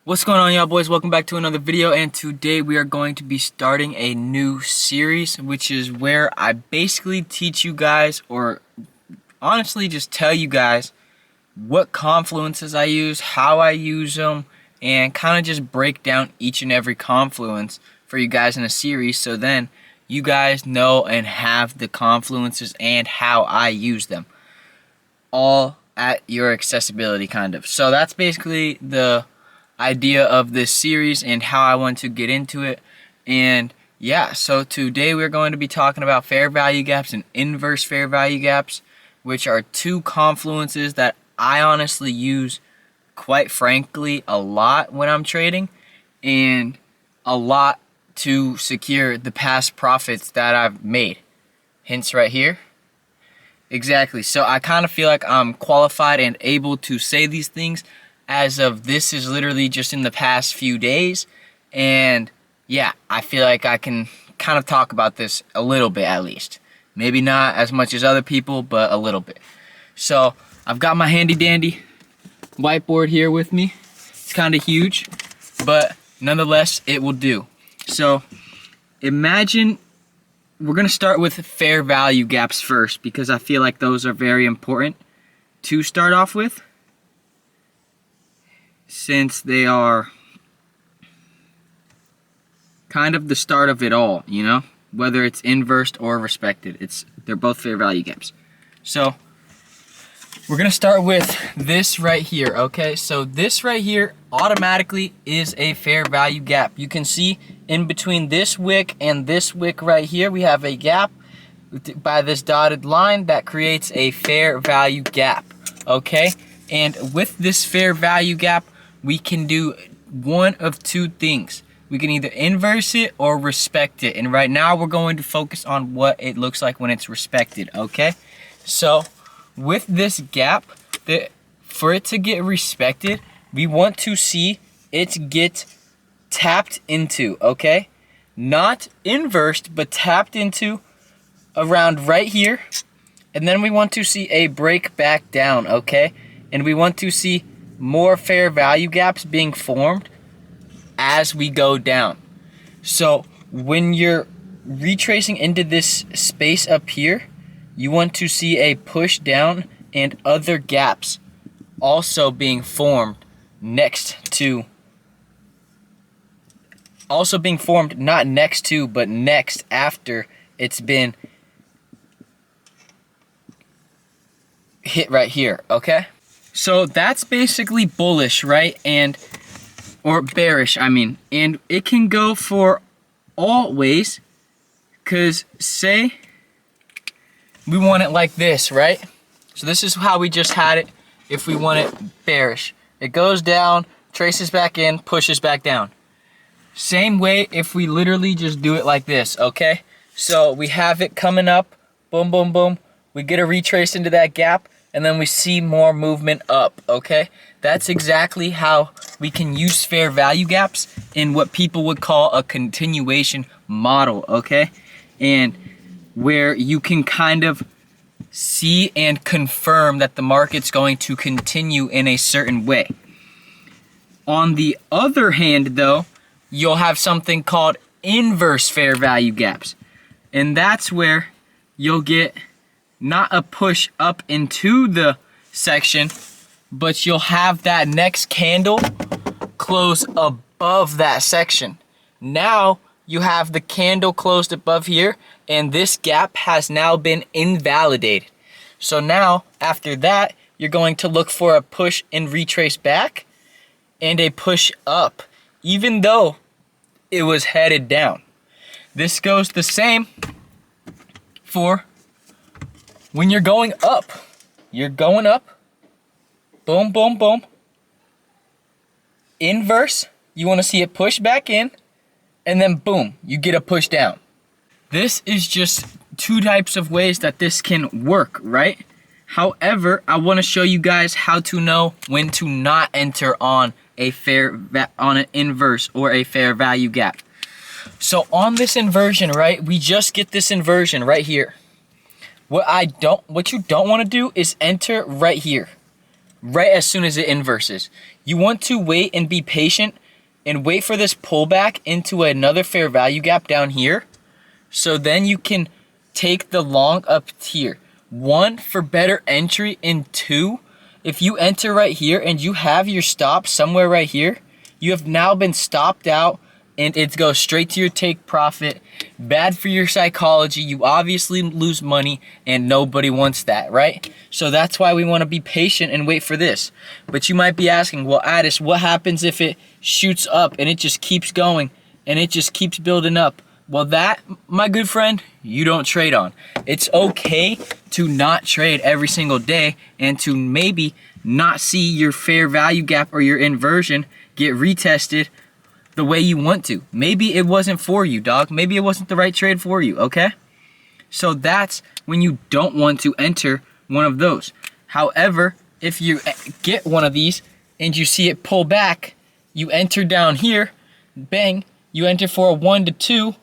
What's going on, y'all boys? Welcome back to another video, and today we are going to be starting a new series, which is where I basically teach you guys, or honestly just tell you guys what confluences I use, how I use them, and kind of just break down each and every confluence for you guys in a series, so then you guys know and have the confluences and how I use them all at your accessibility, kind of. So that's basically the idea of this series and how I want to get into it. And yeah, so today we're going to be talking about fair value gaps and inverse fair value gaps, which are two confluences that I honestly use, quite frankly, a lot when I'm trading, and a lot to secure the past profits that I've made. Hence right here. Exactly. So I kind of feel like I'm qualified and able to say these things as of this is literally just in the past few days. And yeah, I feel like I can kind of talk about this a little bit at least. Maybe not as much as other people, but a little bit. So I've got my handy dandy whiteboard here with me. It's kind of huge, but nonetheless, it will do. So imagine we're going to start with fair value gaps first, because I feel like those are very important to start off with, since they are kind of the start of it all, you know, whether it's inversed or respected. They're both fair value gaps. So we're gonna start with this right here, okay? So this right here automatically is a fair value gap. You can see in between this wick and this wick right here, we have a gap by this dotted line that creates a fair value gap, okay? And with this fair value gap, we can do one of two things. We can either inverse it or respect it. And right now we're going to focus on what it looks like when it's respected, okay? So with this gap, for it to get respected, we want to see it get tapped into, okay? Not inversed, but tapped into around right here. And then we want to see a break back down, okay? And we want to see more fair value gaps being formed as we go down. So when you're retracing into this space up here, you want to see a push down and other gaps also being formed not next to, but next after it's been hit right here, okay? So that's basically bullish, right? Or bearish, I mean. And it can go for all ways, because say we want it like this, right? So this is how we just had it if we want it bearish. It goes down, traces back in, pushes back down. Same way if we literally just do it like this, okay? So we have it coming up, boom, boom, boom. We get a retrace into that gap, and then we see more movement up, okay? That's exactly how we can use fair value gaps in what people would call a continuation model, okay? And where you can kind of see and confirm that the market's going to continue in a certain way. On the other hand, though, you'll have something called inverse fair value gaps. And that's where you'll get not a push up into the section, but you'll have that next candle close above that section. Now you have the candle closed above here, and this gap has now been invalidated. So now after that, you're going to look for a push and retrace back and a push up, even though it was headed down. This goes the same for when you're going up. You're going up, boom, boom, boom. Inverse, you want to see it push back in, and then boom, you get a push down. This is just two types of ways that this can work, right? However, I want to show you guys how to know when to not enter on an inverse or a fair value gap. So on this inversion, right, we just get this inversion right here. What you don't want to do is enter right here. right as soon as it inverses. You want to wait and be patient and wait for this pullback into another fair value gap down here. So then you can take the long up here. 1, for better entry, and 2, if you enter right here and you have your stop somewhere right here, you have now been stopped out and it goes straight to your take profit. Bad for your psychology. You obviously lose money and nobody wants that, right? So that's why we want to be patient and wait for this. But you might be asking, well, Addis, what happens if it shoots up and it just keeps going and it just keeps building up? Well, that, my good friend, you don't trade on. It's okay to not trade every single day and to maybe not see your fair value gap or your inversion get retested the way you want to. Maybe it wasn't for you, dog. Maybe it wasn't the right trade for you, okay? So that's when you don't want to enter one of those. However, if you get one of these and you see it pull back, you enter down here, bang, you enter for a 1 to 2,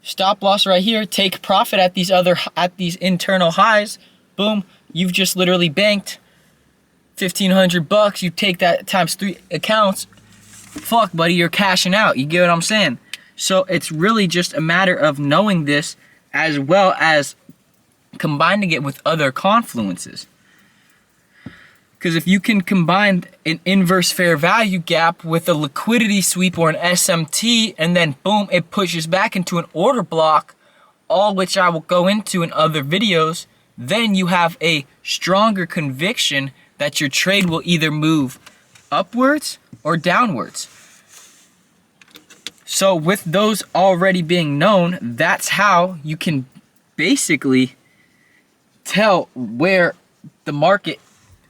stop loss right here, take profit at these internal highs, boom, you've just literally banked $1,500. You take that times 3 accounts. Fuck, buddy, you're cashing out. You get what I'm saying? So it's really just a matter of knowing this as well as combining it with other confluences. Because if you can combine an inverse fair value gap with a liquidity sweep or an SMT, and then boom, it pushes back into an order block, all which I will go into in other videos, then you have a stronger conviction that your trade will either move upwards or downwards. So with those already being known, that's how you can basically tell where the market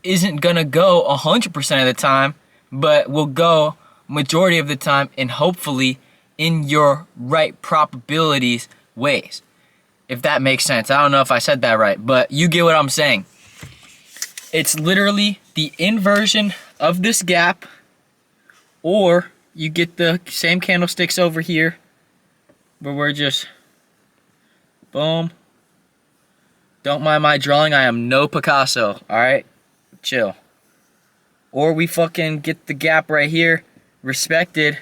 isn't gonna go 100% of the time, but will go majority of the time, and hopefully in your right probabilities ways. If that makes sense. I don't know if I said that right, but you get what I'm saying. It's literally the inversion of this gap, or you get the same candlesticks over here where we're just boom. Don't mind my drawing. I am no Picasso. All right, chill. Or we fucking get the gap right here, respected.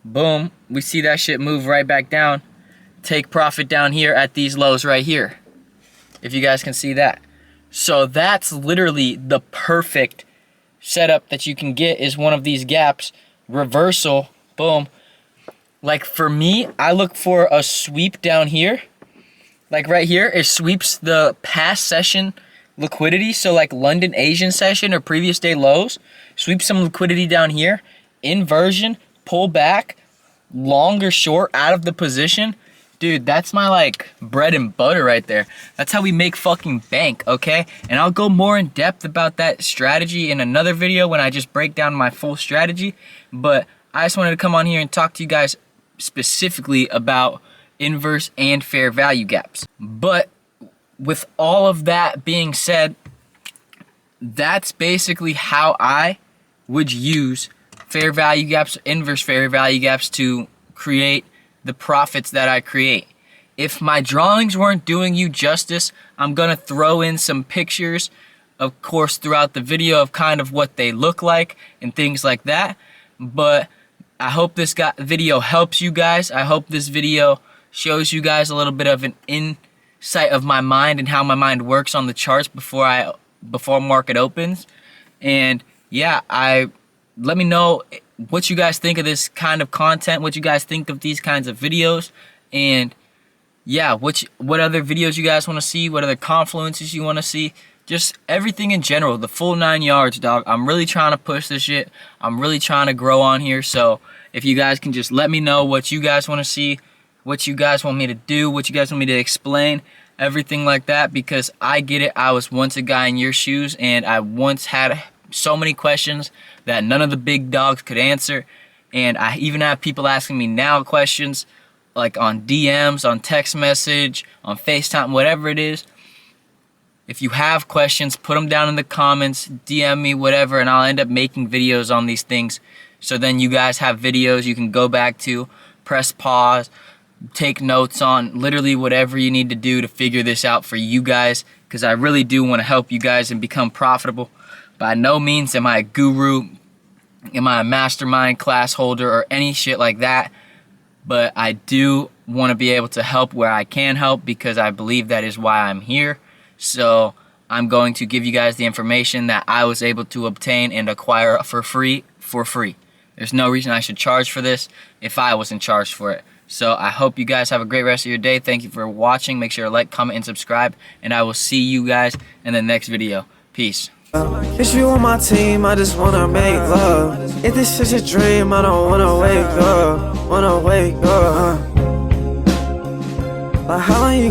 Boom. We see that shit move right back down. Take profit down here at these lows right here. If you guys can see that. So that's literally the perfect setup that you can get, is one of these gaps, reversal, boom. Like for me, I look for a sweep down here. Like right here, it sweeps the past session liquidity. So like London Asian session or previous day lows, sweep some liquidity down here, inversion, pull back, long or short out of the position. Dude, that's my like bread and butter right there. That's how we make fucking bank, okay? And I'll go more in depth about that strategy in another video when I just break down my full strategy. But I just wanted to come on here and talk to you guys specifically about inverse and fair value gaps. But with all of that being said, that's basically how I would use fair value gaps, inverse fair value gaps, to create the profits that I create. If my drawings weren't doing you justice, I'm gonna throw in some pictures, of course, throughout the video of kind of what they look like and things like that. But I hope this video helps you guys. I hope this video shows you guys a little bit of an insight of my mind and how my mind works on the charts before market opens. And yeah, let me know what you guys think of this kind of content, what you guys think of these kinds of videos, and yeah, what other videos you guys want to see, what other confluences you want to see, just everything in general, the full 9 yards, dog. I'm really trying to push this shit. I'm really trying to grow on here. So if you guys can just let me know what you guys want to see, what you guys want me to do, what you guys want me to explain, everything like that, because I get it. I was once a guy in your shoes, and I once had so many questions that none of the big dogs could answer. And I even have people asking me now questions, like on DMs, on text message, on FaceTime, whatever it is. If you have questions, put them down in the comments, DM me, whatever, and I'll end up making videos on these things. So then you guys have videos you can go back to, press pause, take notes on, literally whatever you need to do to figure this out for you guys, because I really do want to help you guys and become profitable. By no means am I a guru, am I a mastermind class holder or any shit like that, but I do want to be able to help where I can help, because I believe that is why I'm here. So I'm going to give you guys the information that I was able to obtain and acquire for free. There's no reason I should charge for this if I wasn't charged for it. So I hope you guys have a great rest of your day. Thank you for watching. Make sure to like, comment, and subscribe, and I will see you guys in the next video. Peace. If you on my team, I just wanna make love. If this is a dream, I don't wanna wake up. Like how long you